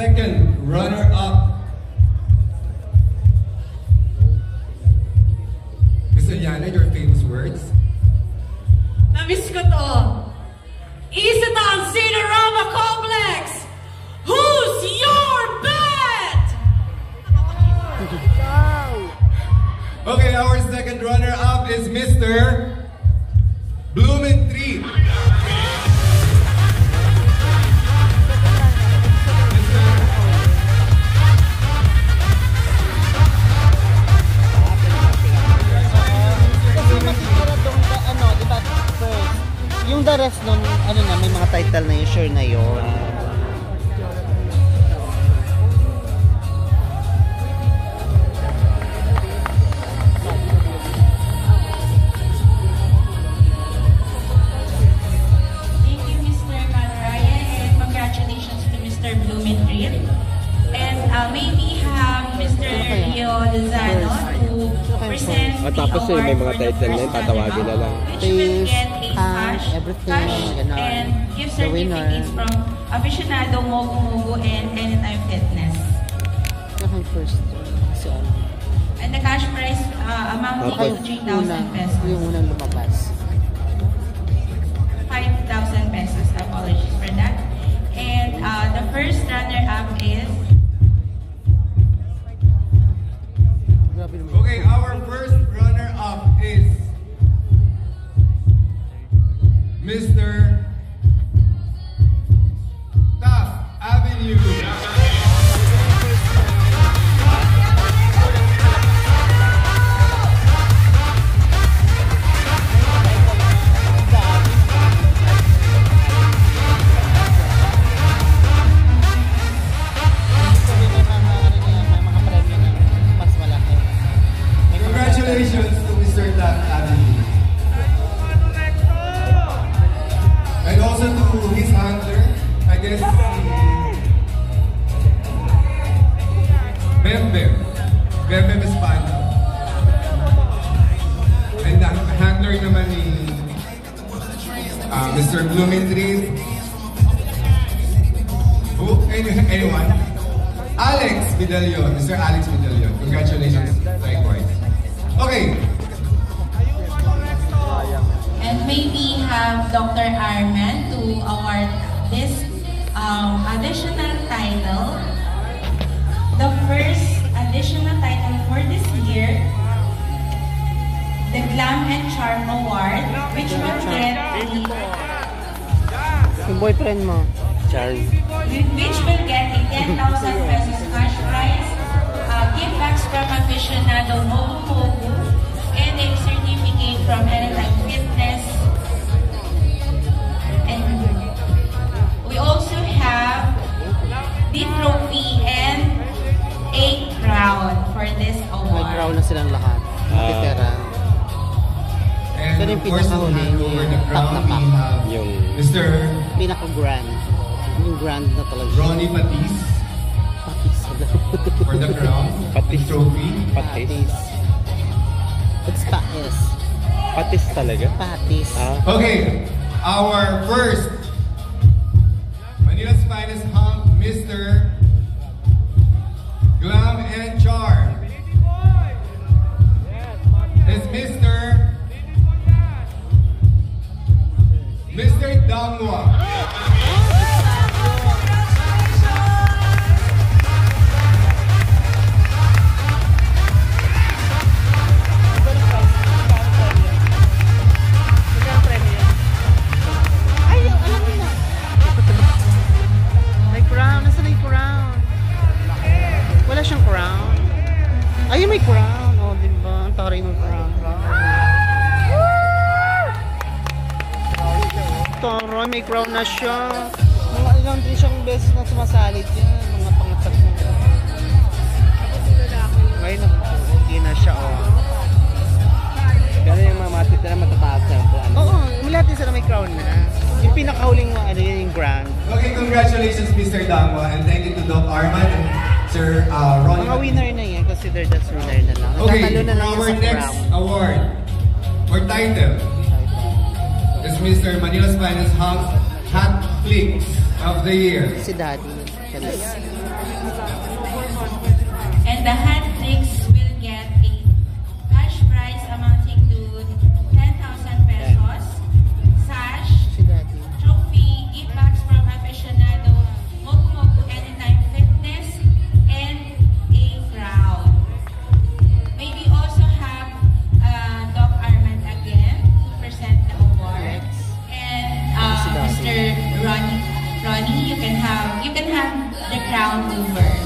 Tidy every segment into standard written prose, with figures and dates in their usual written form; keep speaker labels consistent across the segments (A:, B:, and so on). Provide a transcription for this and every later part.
A: second runner-up, Miss Eliana, your famous words.
B: Namiss ko to. Isa to ang Cinerama Complex! Who's your bet?
A: Okay, our second runner-up is Mr. Blumentritt.
C: Yung the rest nun, ano na, may mga title na yun, sure na yun.
B: Thank you, Mr. Calraya, and congratulations to Mr. Blumentritt. And may we have Mr. Rio Lozano to present the
D: tapos
B: award
D: may mga
B: for the
D: title na yun,
B: first
D: tatawagin na lang.
B: which will get a cash
C: everything,
B: and gift certificates from Aficionado, Mogu Mogu, and Anytime Fitness.
C: Yung first, so,
B: And the cash prize amounting to 3,000 pesos.
C: yung unang lumabas.
B: 5,000 pesos. Apologies for that. And the first runner-up is
A: Okay, our first runner-up is Mr. Taft Avenue. Congratulations to Mr. Taft Avenue. And also to his handler, I guess Bem Espano. And the handler naman ni Mr. Blumentritt. Who? Anyone? Alex Vidalion, Mr. Alex Vidalion. Congratulations, likewise. Okay.
B: and may we have Dr. Arman to award this additional title. The first additional title for this year, the Glam and Charm Award, which will get
C: Yung boyfriend mo.
D: Charm.
B: which will get a 10,000 pesos cash prize, gift bags from Aficionado Mogu Mogu, and a certificate from Anytime Fitness. And we also have the trophy and a crown for this
C: May
B: award.
C: crown na silang lahat. Pera.
A: And
C: Pero yung
A: of course, to
C: pinakahuli,
A: hand over the
C: yung
A: crown,
C: top na
A: we
C: top.
A: have
D: Yung
A: Mr.
C: Pinaka-grand. Yung grand na talaga.
A: Ronnie Patis for the crown,
D: Patis.
A: trophy.
D: patis.
C: It's patis.
D: Patis talaga?
C: Patis.
A: Okay, our first Manila's finest hunk, Mr. Glam and Charm, is Mr. Dangwa.
C: May crown. Nasaan na yung crown? Wala siyang crown. Ayun, may crown. O, diba? Ang taray ng crown. Taray, may crown na siya. Mga ilang din siyang beses na sumasalit yan. Mga pangatag mo. Ngayon na, hindi na siya, o.
D: Pero yung mga matit na matataas na.
C: Oo, lahat din sila may crown na. Yung pinakahuling mo, ano yun, yung grand.
A: Okay, congratulations, Mr. Dangwa, and thank you to Doc Arman and Sir Ronnie.
C: Mga winner na yan, considered as winner na lang.
A: Okay,
C: Natatalo na lang
A: our
C: yung sa
A: next
C: crown.
A: award or title is Mr. Manila's finest hunk hat Clicks of the Year.
C: Si Daddy.
B: And the hat tricks will get a cash prize amounting to 10,000 pesos, sash,
C: Si Daddy.
B: trophy, gift bags from aficionado, Mogu Mogu Anytime Fitness, and a crown. May we also have Doc Armand again to present the award. And Mr. Ronnie, you can have the crown to wear.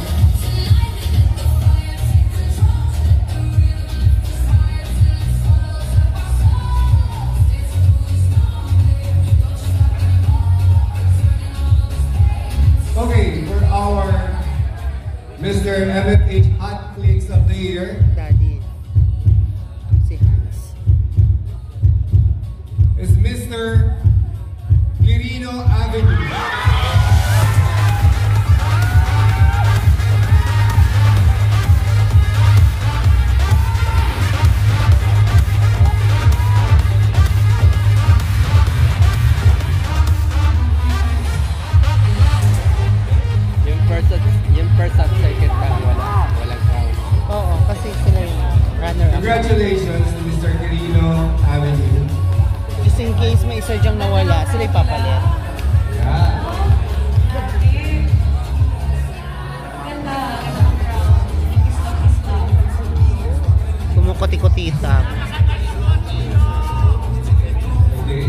A: Okay, for our Mr. MFH Hot Clicks of the Year
C: Daddy. Si Hans.
A: is Mr. Quirino Avenue.
D: Yung first at second round, walang crown.
C: Oo, kasi sila yung runner-up.
A: Congratulations to Mr. Quirino Avenue.
C: Just in case may isa dyang nawala, sila ipapalit.
A: Yeah.
C: Kumukuti-kutita.
A: Okay.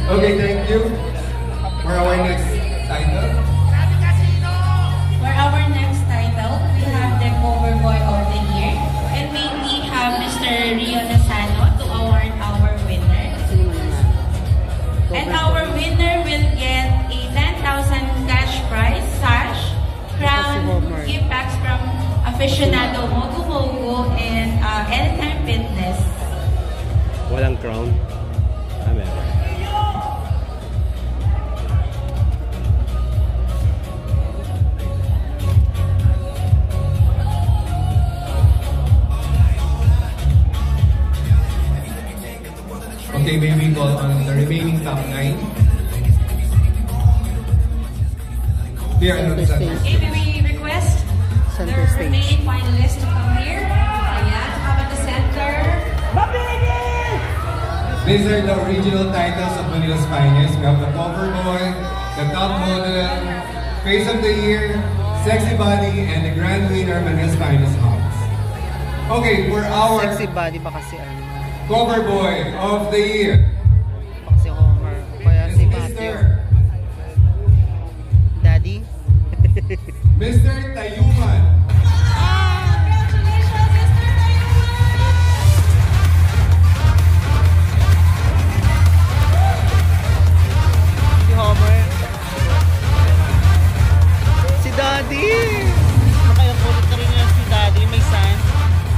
A: Okay, thank you. For our next title.
B: For our next title, we have the Cover Boy of the Year, and may we have Mr. Rio Nasano to award our winner. And our winner will get a 10,000 cash prize, sash, crown, gift bags from aficionado Mogu Mogu and Anytime Fitness.
D: Walang crown. Meron.
A: Okay, may we call on the remaining top 9. Here,
B: Okay, may we request
C: Center
B: the
C: stage.
B: remaining finalists to come here. Ayan, to come at the center.
A: These are the original titles of Manila's Finest. We have the Cover Boy, the Top Model, Face of the Year, Sexy Body, and the Grand Winner, Manila's Finest House. Okay, for our
C: Sexy body pa kasi ano.
A: Cover Boy of the Year
C: Pa kasi Homer. Kaya
A: is
C: si Matthew.
A: Mr.
C: Daddy.
A: Mr. Tayuman.
C: Si Homer. Si Daddy. Nakailang ulit na rin yan si Daddy. May Sans.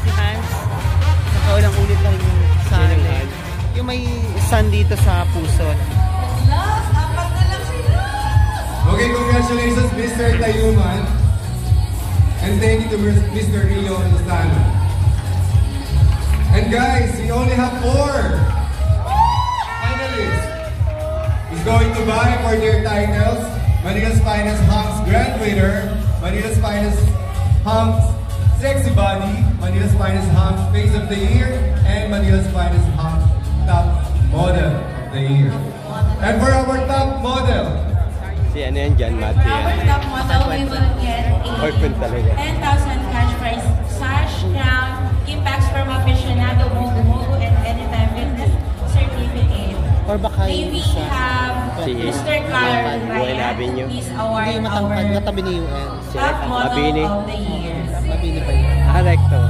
C: Si Hans. Nakailang ulit na rin yung sun.
D: Sinong Hans?
C: Yung may sun dito sa puso.
A: Okay, congratulations, Mr. Tayuman. And thank you to Mr. Rio Lozano. And guys, we only have 4 finalists. Is going to buy for their titles Manila's Finest Hunks Grand Winner, Manila's Finest Hunks Sexy Body, Manila's Finest Hunks Face of the Year, and Manila's Finest Hunks Top Model of the Year. And for our top model,
D: Si ano yan dyan, Matthew
B: For our
D: yan.
B: top model, we will get
D: Orphan talaga.
B: a 10,000 cash prize, sash, crown, gift bags from aficionado Mogu Mogu and Anytime Fitness certificate.
C: Or baka
B: May
C: yung
B: we
C: isa.
B: have
D: Si
B: Mr. Carl
D: Buhay
B: Ryan,
D: Avenue.
B: please award
C: Hindi matangkad.
B: our
C: Natabi ni UN.
B: top model
D: Mabini.
B: of the year.
C: Mabini pa yun.
D: Recto.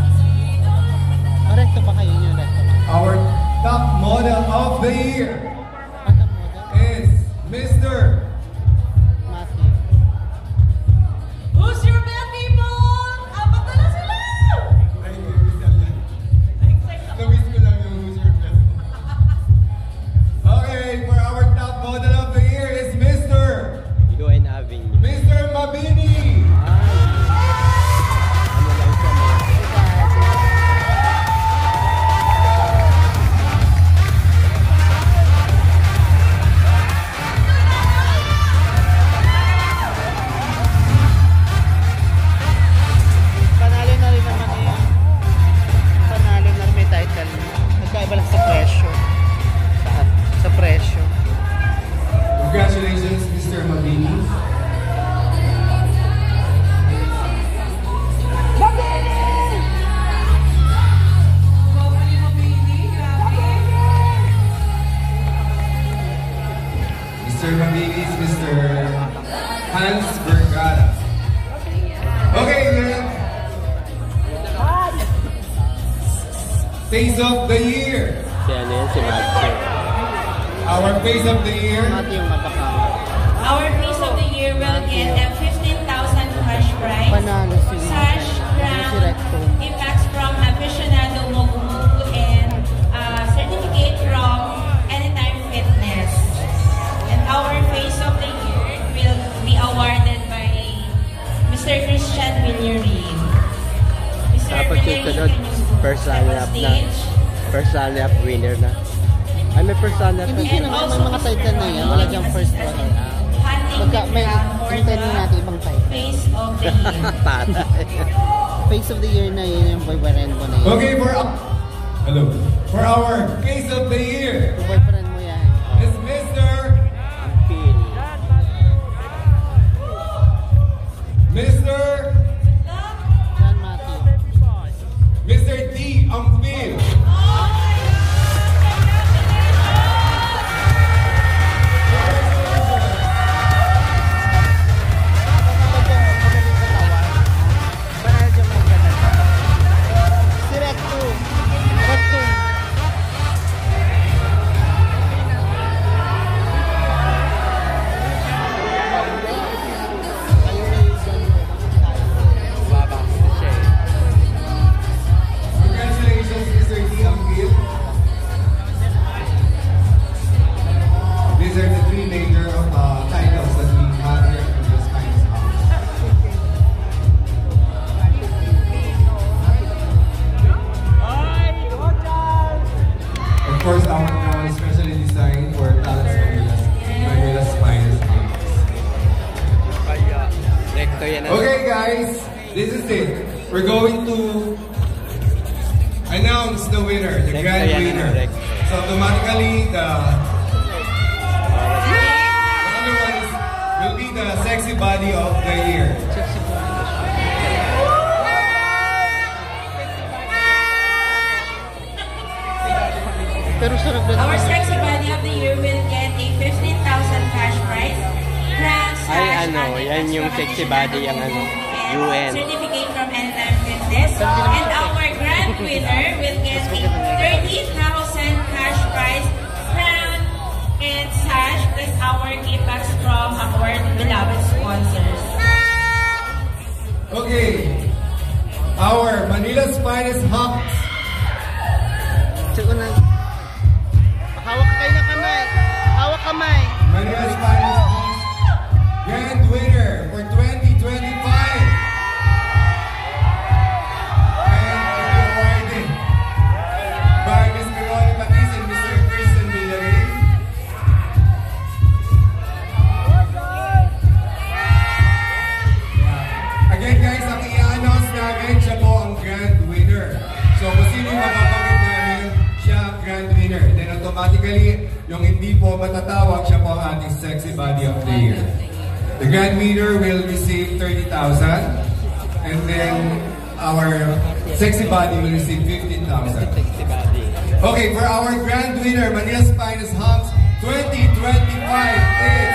C: Recto ba kayo yun? Recto ba?
A: our top model of the year
C: Patang model?
A: is Mr.
C: Matthew.
B: Who's your best people? Apat na lang sila!
A: Namiss ko lang yung who's your best. Okay, for our top model of the year is Mr.
D: UN Avenue.
A: Mr. Mabini. Face of the Year.
D: Si ano yan, si Matthew.
A: Our Face of the Year.
C: Mati yung matapang.
B: Our Face of the Year will get a 15,000 cash prize,
C: Panalo si
B: sash, crown,
C: Recto.
B: impacts from Aficionado Mogumu, and certificate from Anytime Fitness. And our Face of the Year will be awarded by Mr. Christian Villarreal. Mr.
D: Tapos yung sunod,
B: Villarreal, can you
D: first
B: step on
D: runner-up na.
B: stage?
D: First runner-up winner na. Ay, may first runner-up
C: Hindi
D: na.
C: naman may mga title na yan. Wala diyang first runner. May title na natin ibang title.
B: Face of the Year.
D: Patay.
C: Face of the Year na yun yung boyfriend mo na yun.
A: Okay, hello. For our Face of the Year
C: Yung boyfriend mo yan.
A: is Mr.
D: Phil.
C: John Mati.
A: Mr. D. Ampil.
C: Si Recto. Recto.
D: Babang siya eh.
A: Congratulations, Mr. D. Ampil. These are the three major titles that we have here in this Finest House. Of course, our crown is specially designed for talents Manila's Finest House.
D: Kaya, recto yan ano.
A: Okay guys, this is it. We're going to announce the winner, the
D: Recto
A: grand
D: yan,
A: winner.
D: recto.
A: So automatically, the other one will be the sexy body of the year.
C: Pero sarap din.
B: Our sexy body of the year will get a 15,000 cash prize, crown,
D: Ay,
B: sash,
D: ano,
B: and
D: yan yung
B: extra
D: sexy
B: additional
D: body, yung ano,
B: and
D: UN.
B: certificate from Anytime Fitness. And our grand winner will get a 30,000 cash prize, crown, and sash, plus our gifts from our beloved sponsors.
A: Okay, our Manila's Finest House.
C: Siguro na. Hawak kayo na kamay. Hawak kamay.
A: Manila's Finest House grand winner for 2025. And awarded by Mr. Ronnie Batis and Mr. Christian Villarreal. Again guys, ang i-announce namin, siya po ang grand winner. So kung sino yung mapapanggit namin, siya ang grand winner. Then automatically, yung hindi po matatawag, siya po ang ating sexy body of the year. The grand winner will receive 30,000. And then our sexy body will receive 15,000.
D: Sexy body.
A: Okay, for our grand winner, Manila's Finest House 2025 is